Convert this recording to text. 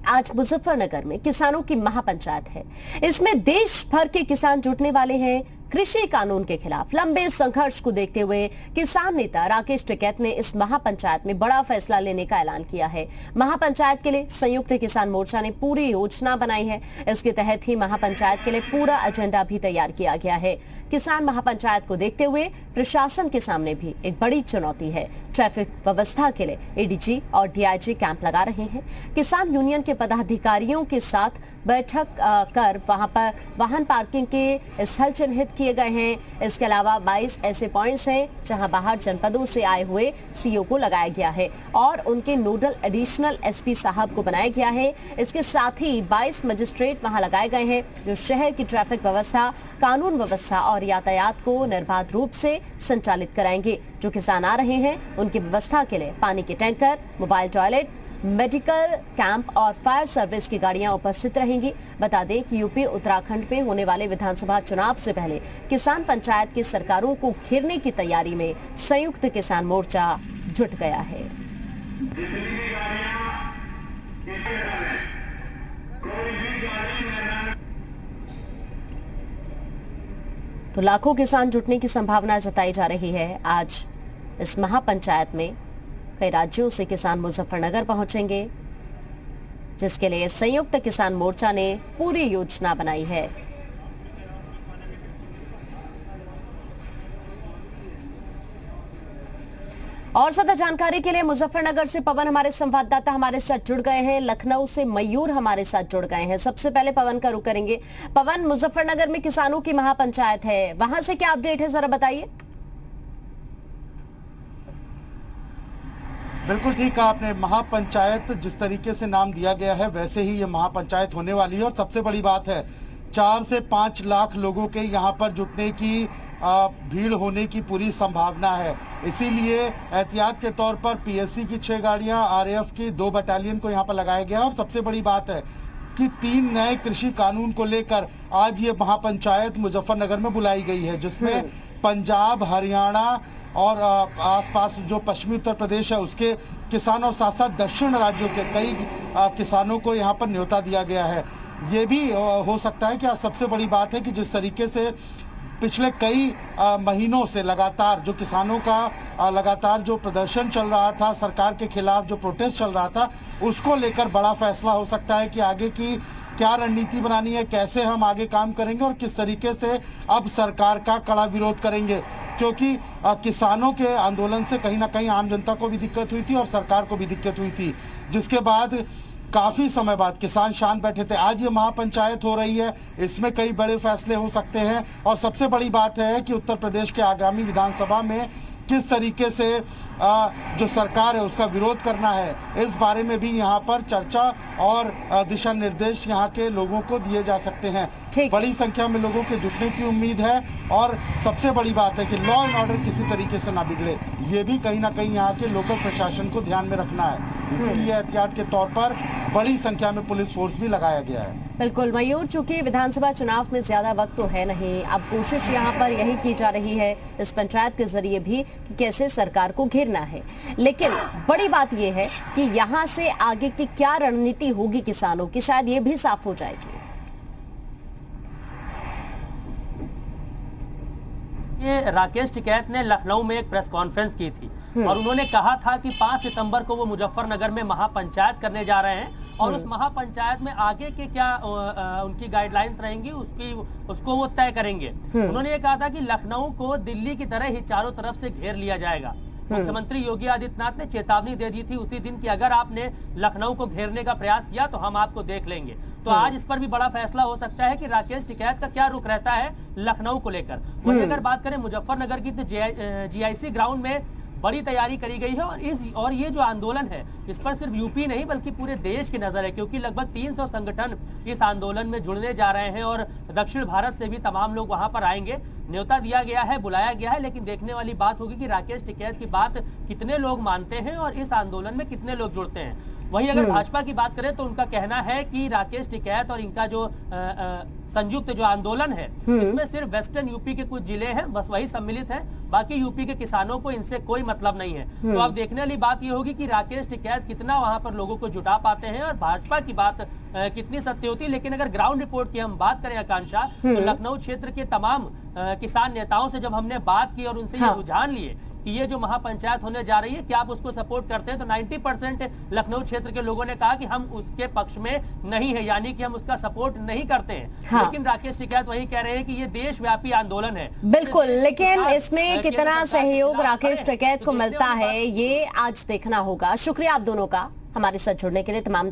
आज मुजफ्फरनगर में किसानों की महापंचायत है। इसमें देश भर के किसान जुटने वाले हैं। कृषि कानून के खिलाफ लंबे संघर्ष को देखते हुए किसान नेता राकेश टिकैत ने इस महापंचायत में बड़ा फैसला लेने का ऐलान किया है। महापंचायत के लिए संयुक्त किसान मोर्चा ने पूरी योजना बनाई है। इसके तहत ही महापंचायत के लिए पूरा एजेंडा भी तैयार किया गया है। किसान महापंचायत को देखते हुए प्रशासन के सामने भी एक बड़ी चुनौती है। ट्रैफिक व्यवस्था के लिए एडीजी और डीआईजी कैंप लगा रहे हैं। किसान यूनियन के पदाधिकारियों के साथ बैठक कर वहां पर वाहन पार्किंग के स्थल चिन्हित किए गए हैं। इसके अलावा 22 ऐसे पॉइंट्स हैं जहां बाहर जनपदों से आए हुए सीओ को लगाया गया है और उनके नोडल एडिशनल एसपी साहब को बनाया गया है। इसके साथ ही 22 मजिस्ट्रेट वहां लगाए गए हैं जो शहर की ट्रैफिक व्यवस्था, कानून व्यवस्था और यातायात को निर्बाध रूप से संचालित कराएंगे। जो किसान आ रहे हैं उनकी व्यवस्था के लिए पानी के tanker, mobile toilet, medical camp और फायर सर्विस की गाड़ियां उपस्थित रहेंगी। बता दें कि यूपी उत्तराखंड में होने वाले विधानसभा चुनाव से पहले किसान पंचायत की सरकारों को घेरने की तैयारी में संयुक्त किसान मोर्चा जुट गया है। तो लाखों किसान जुटने की संभावना जताई जा रही है। आज इस महापंचायत में कई राज्यों से किसान मुजफ्फरनगर पहुंचेंगे, जिसके लिए संयुक्त किसान मोर्चा ने पूरी योजना बनाई है। और ज्यादा जानकारी के लिए मुजफ्फरनगर से पवन हमारे संवाददाता हमारे साथ जुड़ गए हैं। लखनऊ से मयूर हमारे साथ जुड़ गए हैं। सबसे पहले पवन का रुख करेंगे। पवन, मुजफ्फरनगर में किसानों की महापंचायत है, वहां से क्या अपडेट है, जरा बताइए। बिल्कुल ठीक कहा आपने। महापंचायत जिस तरीके से नाम दिया गया है वैसे ही ये महापंचायत होने वाली है और सबसे बड़ी बात है 4 से 5 लाख लोगों के यहाँ पर जुटने की भीड़ होने की पूरी संभावना है। इसीलिए एहतियात के तौर पर पीएससी की 6 गाड़ियाँ, आरएएफ की 2 बटालियन को यहाँ पर लगाया गया और सबसे बड़ी बात है कि 3 नए कृषि कानून को लेकर आज ये महापंचायत मुजफ्फरनगर में बुलाई गई है, जिसमें पंजाब, हरियाणा और आसपास जो पश्चिमी उत्तर प्रदेश है उसके किसान और साथ साथ दक्षिण राज्यों के कई किसानों को यहाँ पर न्योता दिया गया है। ये भी हो सकता है कि आज सबसे बड़ी बात है कि जिस तरीके से पिछले कई महीनों से लगातार जो किसानों का लगातार जो प्रदर्शन चल रहा था, सरकार के खिलाफ जो प्रोटेस्ट चल रहा था, उसको लेकर बड़ा फैसला हो सकता है कि आगे की क्या रणनीति बनानी है, कैसे हम आगे काम करेंगे और किस तरीके से अब सरकार का कड़ा विरोध करेंगे। क्योंकि किसानों के आंदोलन से कहीं ना कहीं आम जनता को भी दिक्कत हुई थी और सरकार को भी दिक्कत हुई थी, जिसके बाद काफ़ी समय बाद किसान शांत बैठे थे। आज ये महापंचायत हो रही है, इसमें कई बड़े फैसले हो सकते हैं और सबसे बड़ी बात है कि उत्तर प्रदेश के आगामी विधानसभा में किस तरीके से जो सरकार है उसका विरोध करना है, इस बारे में भी यहाँ पर चर्चा और दिशा निर्देश यहाँ के लोगों को दिए जा सकते हैं। बड़ी संख्या में लोगों के जुटने की उम्मीद है और सबसे बड़ी बात है कि लॉ एंड ऑर्डर किसी तरीके से ना बिगड़े, ये भी कहीं ना कहीं यहाँ के लोकल प्रशासन को ध्यान में रखना है। इसीलिए एहतियात के तौर पर बड़ी संख्या में पुलिस फोर्स भी लगाया गया है। बिल्कुल मयूर, चूंकि विधानसभा चुनाव में ज्यादा वक्त तो है नहीं, अब कोशिश यहाँ पर यही की जा रही है इस पंचायत के जरिए भी कि कैसे सरकार को घेरना है। लेकिन बड़ी बात यह है कि यहाँ से आगे की क्या रणनीति होगी किसानों की, शायद ये भी साफ हो जाएगी। ये राकेश टिकैत ने लखनऊ में एक प्रेस कॉन्फ्रेंस की थी और उन्होंने कहा था कि 5 सितंबर को वो मुजफ्फरनगर में महापंचायत करने जा रहे हैं और उस महापंचायत में आगे के क्या उनकी गाइडलाइंस रहेंगी उसको वो तय करेंगे। उन्होंने ये कहा था कि लखनऊ को दिल्ली की तरह ही चारों तरफ से घेर लिया जाएगा। मुख्यमंत्री योगी आदित्यनाथ ने चेतावनी दे दी थी उसी दिन कि अगर आपने लखनऊ को घेरने का प्रयास किया तो हम आपको देख लेंगे। तो आज इस पर भी बड़ा फैसला हो सकता है कि राकेश टिकैत का क्या रुख रहता है लखनऊ को लेकर। वहीं अगर बात करें मुजफ्फरनगर की तो जीआईसी ग्राउंड में बड़ी तैयारी करी गई है और ये जो आंदोलन है इस पर सिर्फ यूपी नहीं बल्कि पूरे देश की नजर है, क्योंकि लगभग 300 संगठन इस आंदोलन में जुड़ने जा रहे हैं और दक्षिण भारत से भी तमाम लोग वहां पर आएंगे। न्योता दिया गया है, बुलाया गया है, लेकिन देखने वाली बात होगी कि राकेश टिकैत की बात कितने लोग मानते हैं और इस आंदोलन में कितने लोग जुड़ते हैं। वहीं अगर भाजपा की बात करें तो उनका कहना है कि राकेश टिकैत और इनका जो संयुक्त जो आंदोलन है इसमें सिर्फ वेस्टर्न यूपी के कुछ जिले हैं, बस वही सम्मिलित हैं, बाकी यूपी के किसानों को इनसे कोई मतलब नहीं है। तो अब देखने वाली बात ये होगी कि राकेश टिकैत कितना वहां पर लोगों को जुटा पाते हैं और भाजपा की बात कितनी सत्य होती है। लेकिन अगर ग्राउंड रिपोर्ट की हम बात करें आकांक्षा, तो लखनऊ क्षेत्र के तमाम किसान नेताओं से जब हमने बात की और उनसे ये रुझान लिए कि ये जो महापंचायत होने जा रही है क्या आप उसको सपोर्ट करते हैं, तो 90% लखनऊ क्षेत्र के लोगों ने कहा कि हम उसके पक्ष में नहीं है, यानी कि हम उसका सपोर्ट नहीं करते हैं। लेकिन राकेश टिकैत वही कह रहे हैं कि ये देशव्यापी आंदोलन है। बिल्कुल, लेकिन इसमें कितना सहयोग राकेश टिकैत को मिलता है ये आज देखना होगा। शुक्रिया आप दोनों का हमारे साथ जुड़ने के लिए। तमाम